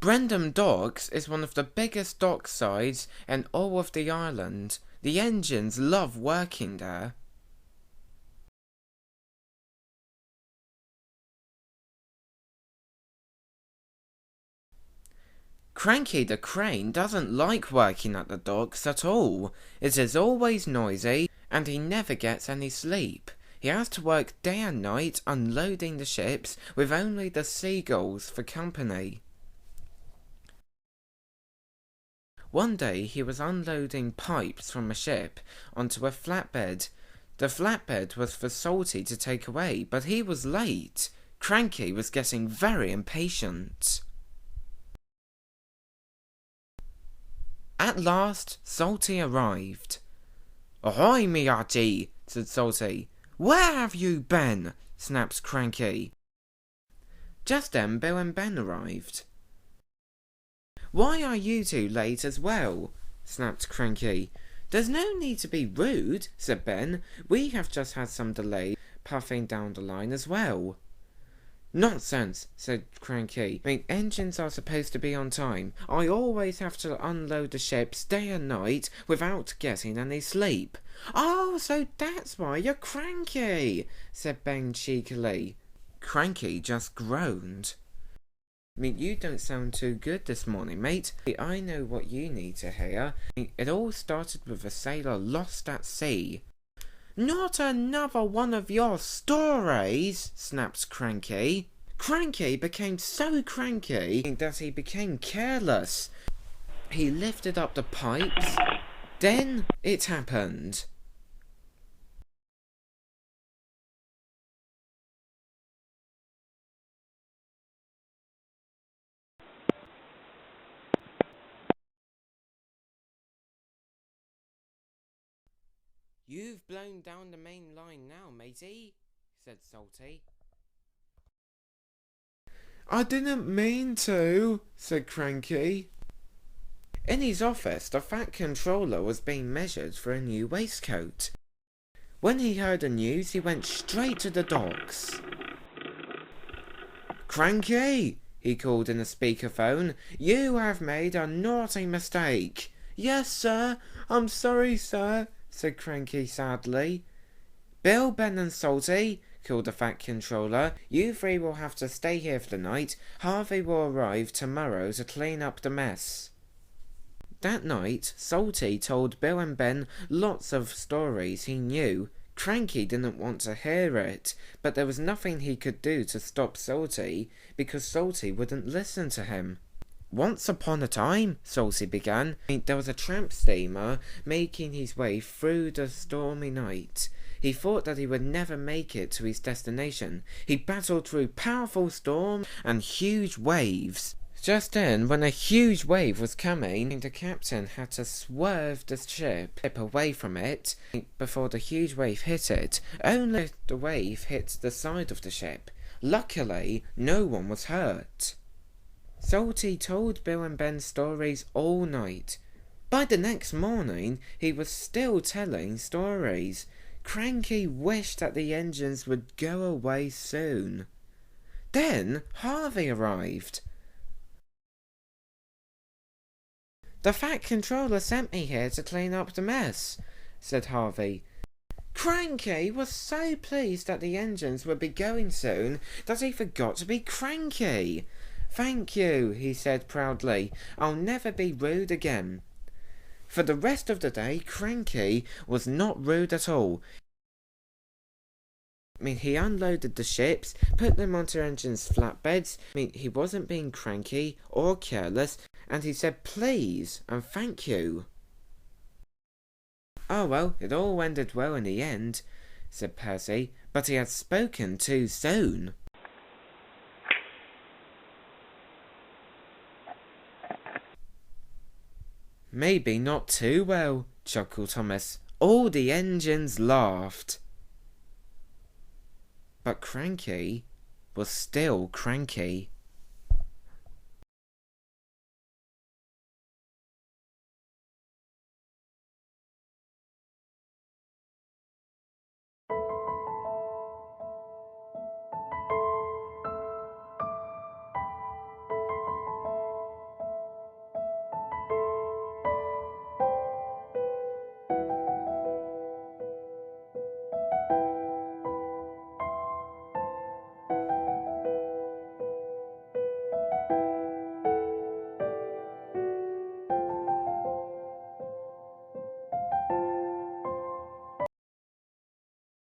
Grendam Docks is one of the biggest dock sites in all of the island. The engines love working there. Cranky the Crane doesn't like working at the docks at all. It is always noisy, and he never gets any sleep. He has to work day and night unloading the ships with only the seagulls for company. One day he was unloading pipes from a ship onto a flatbed. The flatbed was for Salty to take away, but he was late. Cranky was getting very impatient. At last, Salty arrived. "Ahoy, me hearty," said Salty. "Where have you been?" snapped Cranky. Just then, Bill and Ben arrived. "Why are you two late as well?" snapped Cranky. "There's no need to be rude," said Ben. "We have just had some delay puffing down the line as well." "Nonsense," said Cranky. Engines are supposed to be on time. I always have to unload the ships day and night without getting any sleep." "Oh, so that's why you're cranky," said Ben cheekily. Cranky just groaned. "You don't sound too good this morning, mate. I know what you need to hear. It all started with a sailor lost at sea." "Not another one of your stories," snapped Cranky. Cranky became so cranky that he became careless. He lifted up the pipes. Then it happened. "You've blown down the main line now, matey," said Salty. "I didn't mean to," said Cranky. In his office, the Fat Controller was being measured for a new waistcoat. When he heard the news, he went straight to the docks. "Cranky," he called in a speakerphone, "you have made a naughty mistake." "Yes, sir. I'm sorry, sir," said Cranky sadly. "Bill, Ben and Salty," called the Fat Controller, "you three will have to stay here for the night. Harvey will arrive tomorrow to clean up the mess." That night, Salty told Bill and Ben lots of stories he knew. Cranky didn't want to hear it, but there was nothing he could do to stop Salty, because Salty wouldn't listen to him. "Once upon a time," Salty began, "there was a tramp steamer making his way through the stormy night. He thought that he would never make it to his destination. He battled through powerful storms and huge waves. Just then, when a huge wave was coming, the captain had to swerve the ship away from it before the huge wave hit it. Only the wave hit the side of the ship. Luckily, no one was hurt." Salty told Bill and Ben stories all night. By the next morning, he was still telling stories. Cranky wished that the engines would go away soon. Then Harvey arrived. "The Fat Controller sent me here to clean up the mess," said Harvey. Cranky was so pleased that the engines would be going soon that he forgot to be cranky. "Thank you," he said proudly. "I'll never be rude again." For the rest of the day, Cranky was not rude at all. He unloaded the ships, put them onto engines' flatbeds. He wasn't being cranky or careless, and he said please and thank you. "Oh well, it all ended well in the end," said Percy, "but he had spoken too soon." "Maybe not too well," chuckled Thomas. All the engines laughed. But Cranky was still cranky.